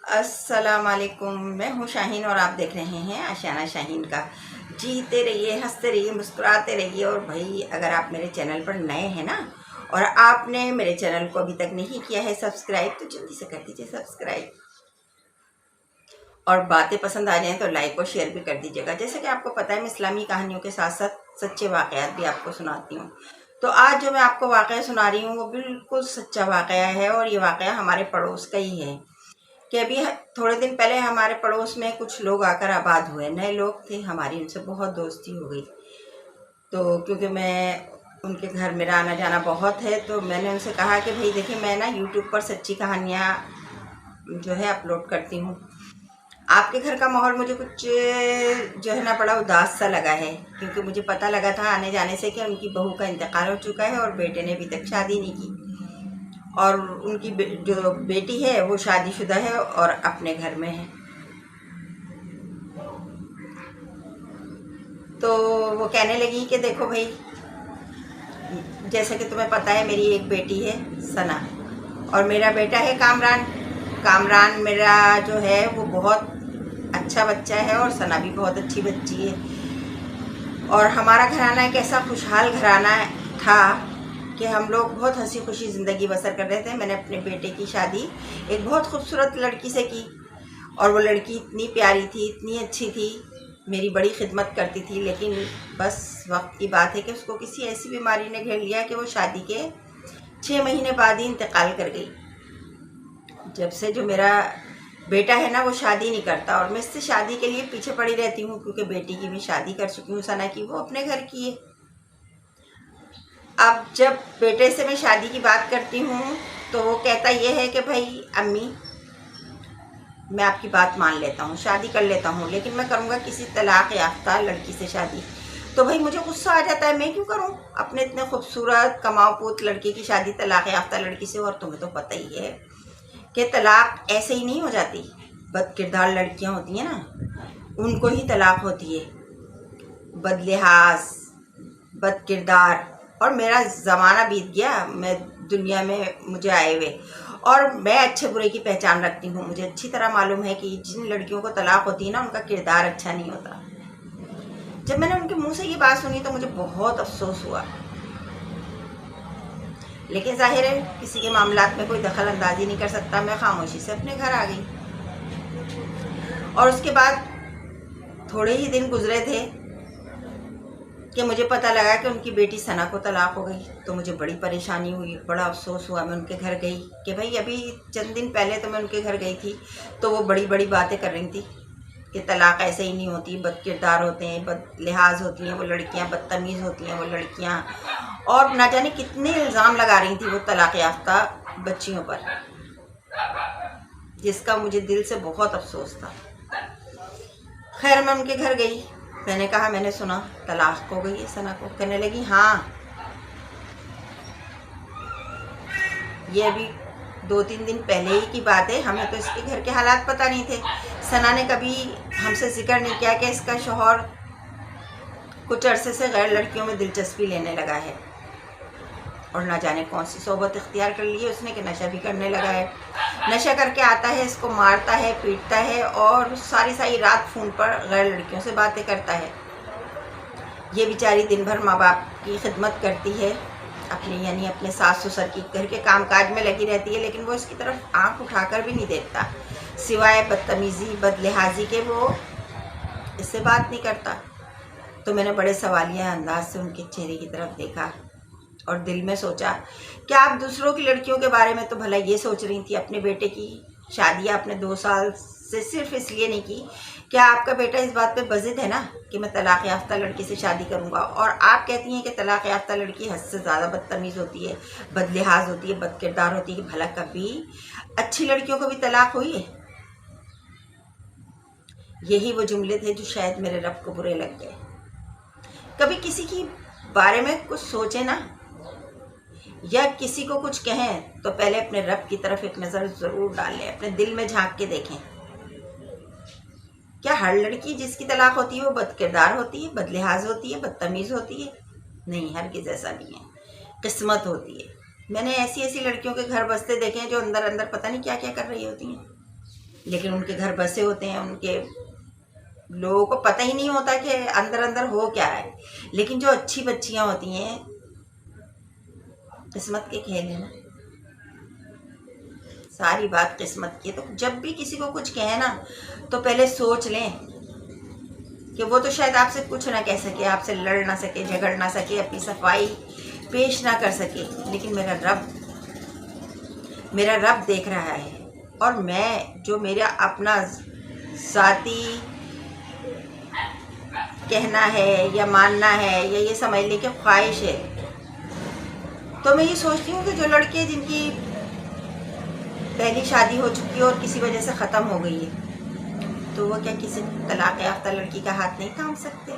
अस्सलाम वालेकुम। मैं हूँ शाहीन और आप देख रहे हैं आशियाना शाहीन का। जीते रहिए, हंसते रहिए, मुस्कुराते रहिए। और भाई अगर आप मेरे चैनल पर नए हैं ना और आपने मेरे चैनल को अभी तक नहीं किया है सब्सक्राइब, तो जल्दी से कर दीजिए सब्सक्राइब। और बातें पसंद आ जाएँ तो लाइक और शेयर भी कर दीजिएगा। जैसे कि आपको पता है मैं इस्लामी कहानियों के साथ साथ सच्चे वाक़यात भी आपको सुनाती हूँ। तो आज जो मैं आपको वाक़या सुना रही हूँ वो बिल्कुल सच्चा वाक़या है और ये वाक़या हमारे पड़ोस का ही है। कि अभी थोड़े दिन पहले हमारे पड़ोस में कुछ लोग आकर आबाद हुए, नए लोग थे, हमारी उनसे बहुत दोस्ती हो गई। तो क्योंकि मैं उनके घर मेरा आना जाना बहुत है, तो मैंने उनसे कहा कि भाई देखिए मैं ना यूट्यूब पर सच्ची कहानियाँ जो है अपलोड करती हूँ। आपके घर का माहौल मुझे कुछ जो है ना बड़ा उदास सा लगा है, क्योंकि मुझे पता लगा था आने जाने से कि उनकी बहू का इंतकाल हो चुका है और बेटे ने अभी तक शादी नहीं की। और उनकी जो बेटी है वो शादीशुदा है और अपने घर में है। तो वो कहने लगी कि देखो भाई, जैसे कि तुम्हें पता है मेरी एक बेटी है सना और मेरा बेटा है कामरान। कामरान मेरा जो है वो बहुत अच्छा बच्चा है और सना भी बहुत अच्छी बच्ची है। और हमारा घराना एक ऐसा खुशहाल घराना था कि हम लोग बहुत हंसी खुशी ज़िंदगी बसर कर रहे थे। मैंने अपने बेटे की शादी एक बहुत खूबसूरत लड़की से की और वो लड़की इतनी प्यारी थी, इतनी अच्छी थी, मेरी बड़ी खिदमत करती थी। लेकिन बस वक्त की बात है कि उसको किसी ऐसी बीमारी ने घेर लिया कि वो शादी के 6 महीने बाद ही इंतकाल कर गई। जब से जो मेरा बेटा है ना वो शादी नहीं करता और मैं इससे शादी के लिए पीछे पड़ी रहती हूँ, क्योंकि बेटी की भी शादी कर चुकी हूँ सना की, वो अपने घर की है। अब जब बेटे से मैं शादी की बात करती हूँ तो वो कहता ये है कि भाई अम्मी मैं आपकी बात मान लेता हूँ, शादी कर लेता हूँ, लेकिन मैं करूँगा किसी तलाक याफ्ता लड़की से शादी। तो भाई मुझे गुस्सा आ जाता है, मैं क्यों करूँ अपने इतने खूबसूरत कमाओ पूत लड़के की शादी तलाक याफ्ता लड़की से। और तुम्हें तो पता ही है कि तलाक ऐसे ही नहीं हो जाती। बद किरदार लड़कियाँ होती हैं ना, उनको ही तलाक होती है, बदलिहाज, बद किरदार। और मेरा ज़माना बीत गया, मैं दुनिया में मुझे आए हुए, और मैं अच्छे बुरे की पहचान रखती हूँ। मुझे अच्छी तरह मालूम है कि जिन लड़कियों को तलाक होती है ना उनका किरदार अच्छा नहीं होता। जब मैंने उनके मुंह से ये बात सुनी तो मुझे बहुत अफसोस हुआ, लेकिन जाहिर है किसी के मामलात में कोई दखल अंदाजी नहीं कर सकता। मैं खामोशी से अपने घर आ गई। और उसके बाद थोड़े ही दिन गुजरे थे कि मुझे पता लगा कि उनकी बेटी सना को तलाक हो गई। तो मुझे बड़ी परेशानी हुई, बड़ा अफसोस हुआ। मैं उनके घर गई कि भाई अभी चंद दिन पहले तो मैं उनके घर गई थी तो वो बड़ी बड़ी बातें कर रही थी कि तलाक ऐसे ही नहीं होती, बद किरदार होते हैं, बद लिहाज होती हैं वो लड़कियां, बदतमीज़ होती हैं वो लड़कियां, और ना जाने कितने इल्ज़ाम लगा रही थी वो तलाक याफ्ता बच्चियों पर, जिसका मुझे दिल से बहुत अफसोस था। खैर मैं उनके घर गई, मैंने कहा मैंने सुना तलाक हो गई है सना को। कहने लगी हाँ, ये अभी 2-3 दिन पहले ही की बात है, हमें तो इसके घर के हालात पता नहीं थे। सना ने कभी हमसे जिक्र नहीं किया कि इसका शौहर कुछ अरसे से गैर लड़कियों में दिलचस्पी लेने लगा है और ना जाने कौन सी सोबत इख्तियार कर ली है उसने कि नशा भी करने लगा है। नशा करके आता है, इसको मारता है, पीटता है और सारी सारी रात फ़ोन पर गैर लड़कियों से बातें करता है। ये बेचारी दिन भर माँ बाप की खिदमत करती है, अपने यानी अपने सास ससुर की घर के कामकाज में लगी रहती है, लेकिन वो इसकी तरफ आंख उठाकर भी नहीं देखता, सिवाय बदतमीज़ी बदलिहाजी के वो इससे बात नहीं करता। तो मैंने बड़े सवालिया अंदाज से उनके चेहरे की तरफ देखा और दिल में सोचा कि आप दूसरों की लड़कियों के बारे में तो भला ये सोच रही थी, अपने बेटे की शादी आपने 2 साल से सिर्फ इसलिए नहीं की, क्या आपका बेटा इस बात पे बज़िद है ना कि मैं तलाक याफ्ता लड़की से शादी करूंगा। और आप कहती हैं कि तलाक याफ्ता लड़की हद से ज़्यादा बदतमीज़ होती है, बदलिहाज होती है, बद किरदार होती है। भला कभी अच्छी लड़कियों को भी तलाक हुई है? यही वो जुमले थे जो शायद मेरे रब को बुरे लग गए। कभी किसी की बारे में कुछ सोचे ना, या किसी को कुछ कहें तो पहले अपने रब की तरफ एक नज़र ज़रूर डाल लें, अपने दिल में झांक के देखें। क्या हर लड़की जिसकी तलाक होती है वो बदकिरदार होती है, बदलिहाज होती है, बदतमीज़ होती है? नहीं, हरगिज़ ऐसा नहीं है, किस्मत होती है। मैंने ऐसी ऐसी लड़कियों के घर बसते देखे हैं जो अंदर अंदर पता नहीं क्या क्या कर रही होती हैं। लेकिन उनके घर बसे होते हैं, उनके लोगों को पता ही नहीं होता कि अंदर अंदर हो क्या है। लेकिन जो अच्छी बच्चियां होती हैं, किस्मत के खेल है ना, सारी बात किस्मत की है। तो जब भी किसी को कुछ कहे ना, तो पहले सोच लें कि वो तो शायद आपसे कुछ ना कह सके, आपसे लड़ ना सके, झगड़ ना सके, अपनी सफाई पेश ना कर सके, लेकिन मेरा रब देख रहा है। और मैं जो मेरा अपना ज़ाती कहना है या मानना है या ये समझने की ख्वाहिश है, तो मैं ये सोचती हूँ कि जो लड़के जिनकी पहली शादी हो चुकी है और किसी वजह से ख़त्म हो गई है, तो वो क्या किसी तलाक़ याफ्ता लड़की का हाथ नहीं थाम सकते?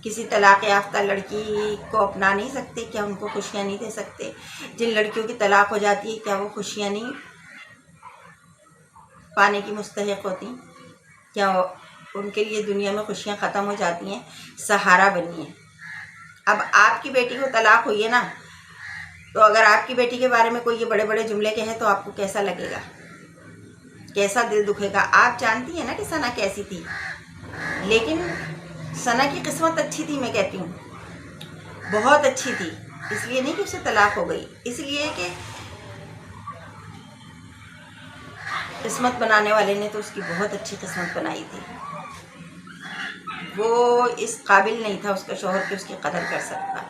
किसी तलाक़ याफ्ता लड़की को अपना नहीं सकते? क्या उनको खुशियाँ नहीं दे सकते? जिन लड़कियों की तलाक़ हो जाती है, क्या वो खुशियाँ नहीं पाने की मुस्तहिक़ होती? क्या उनके लिए दुनिया में खुशियाँ ख़त्म हो जाती हैं? सहारा बनिए। अब आपकी बेटी को तलाक़ हुई है ना, तो अगर आपकी बेटी के बारे में कोई ये बड़े बड़े जुमले कहे तो आपको कैसा लगेगा, कैसा दिल दुखेगा? आप जानती हैं ना कि सना कैसी थी, लेकिन सना की किस्मत अच्छी थी। मैं कहती हूँ बहुत अच्छी थी, इसलिए नहीं कि उससे तलाक़ हो गई, इसलिए कि किस्मत बनाने वाले ने तो उसकी बहुत अच्छी किस्मत बनाई थी। वो इस काबिल नहीं था उसका शौहर कि उसकी कदर कर सकता।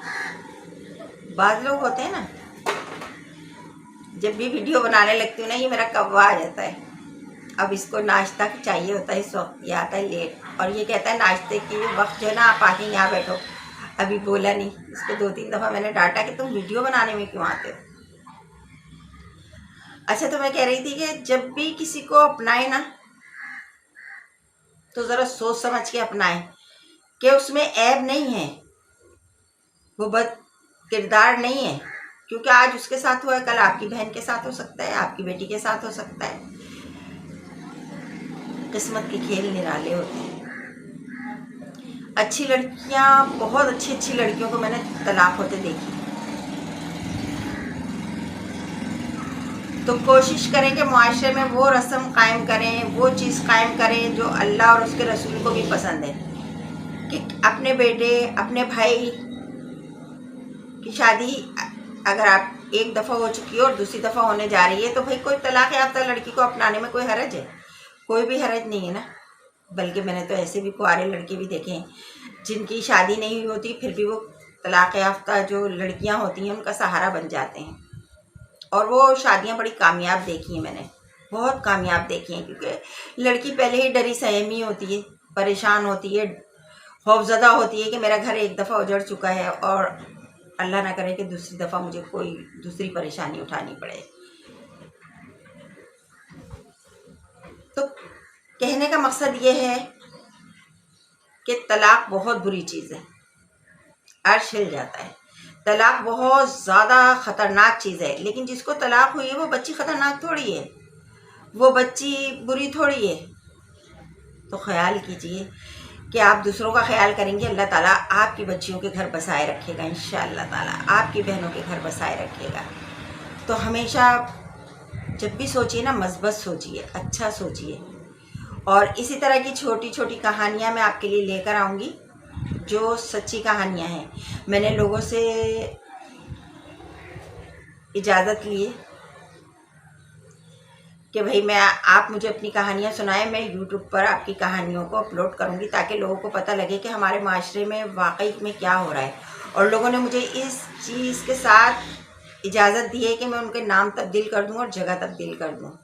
बाज़ लोग होते हैं ना, जब भी वीडियो बनाने लगती हूँ ना, ये मेरा कौवा आ जाता है। अब इसको नाश्ता चाहिए होता है इस वक्त, ये आता है लेट और ये कहता है नाश्ते की वक्त जो है ना, आप आके यहाँ बैठो। अभी बोला नहीं, इसको 2-3 दफ़ा मैंने डांटा कि तुम वीडियो बनाने में क्यों आते हो। अच्छा, तो मैं कह रही थी कि जब भी किसी को अपनाए ना, तो ज़रा सोच समझ के अपनाएं कि उसमें ऐब नहीं है, वो बद किरदार नहीं है। क्योंकि आज उसके साथ हुआ है, कल आपकी बहन के साथ हो सकता है, आपकी बेटी के साथ हो सकता है। किस्मत के खेल निराले होते हैं। अच्छी लड़कियां, बहुत अच्छी अच्छी लड़कियों को मैंने तलाक होते देखी। तो कोशिश करें कि मुआशरे में वो रस्म कायम करें, वो चीज़ कायम करें जो अल्लाह और उसके रसूल को भी पसंद है, कि अपने बेटे, अपने भाई की शादी अगर आप एक दफ़ा हो चुकी है और दूसरी दफ़ा होने जा रही है, तो भाई कोई तलाक याफ्ता लड़की को अपनाने में कोई हरज है? कोई भी हरज नहीं है ना। बल्कि मैंने तो ऐसे भी कुंवारे लड़के भी देखे हैं जिनकी शादी नहीं हुई होती, फिर भी वो तलाक याफ्ता जो लड़कियां होती हैं उनका सहारा बन जाते हैं। और वो शादियां बड़ी कामयाब देखी हैं मैंने, बहुत कामयाब देखी हैं। क्योंकि लड़की पहले ही डरी सहमी होती है, परेशान होती है, खौफजदा होती है कि मेरा घर एक दफ़ा उजड़ चुका है और अल्लाह ना करे कि दूसरी दफ़ा मुझे कोई दूसरी परेशानी उठानी पड़े। तो कहने का मकसद ये है कि तलाक बहुत बुरी चीज़ है, अर्श हिल जाता है। तलाक बहुत ज़्यादा ख़तरनाक चीज़ है। लेकिन जिसको तलाक हुई है वो बच्ची ख़तरनाक थोड़ी है, वो बच्ची बुरी थोड़ी है। तो ख्याल कीजिए कि आप दूसरों का ख्याल करेंगे, अल्लाह ताला आपकी बच्चियों के घर बसाए रखेगा, इंशाअल्लाह ताला आपकी बहनों के घर बसाए रखेगा। तो हमेशा जब भी सोचिए ना, मज़बत सोचिए, अच्छा सोचिए। और इसी तरह की छोटी छोटी कहानियाँ मैं आपके लिए लेकर आऊँगी जो सच्ची कहानियाँ हैं। मैंने लोगों से इजाज़त ली है कि भाई आप मुझे अपनी कहानियाँ सुनाएं, मैं यूट्यूब पर आपकी कहानियों को अपलोड करूँगी ताकि लोगों को पता लगे कि हमारे माशरे में वाकई में क्या हो रहा है। और लोगों ने मुझे इस चीज़ के साथ इजाज़त दी है कि मैं उनके नाम तब्दील कर दूँ और जगह तब्दील कर दूँ।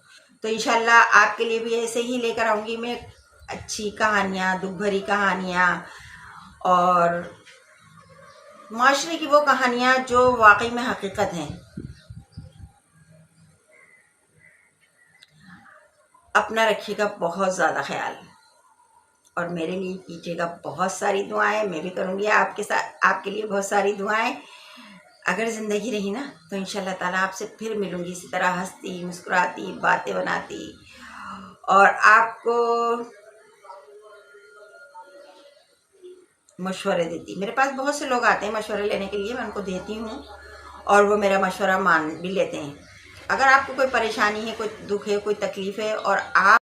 तो इंशाल्लाह आपके लिए भी ऐसे ही लेकर आऊँगी मैं अच्छी कहानियाँ, दुख भरी कहानियाँ और माशरे की वो कहानियाँ जो वाकई में हकीकत हैं। अपना रखिएगा बहुत ज़्यादा ख्याल और मेरे लिए कीजिएगा बहुत सारी दुआएं। मैं भी करूँगी आपके साथ, आपके लिए बहुत सारी दुआएं। अगर ज़िंदगी रही ना तो इंशाल्लाह ताला आपसे फिर मिलूँगी इसी तरह हंसती मुस्कुराती, बातें बनाती और आपको मशवरे देती। मेरे पास बहुत से लोग आते हैं मशवरे लेने के लिए, मैं उनको देती हूँ और वो मेरा मशवरा मान भी लेते हैं। अगर आपको कोई परेशानी है, कोई दुख है, कोई तकलीफ़ है और आप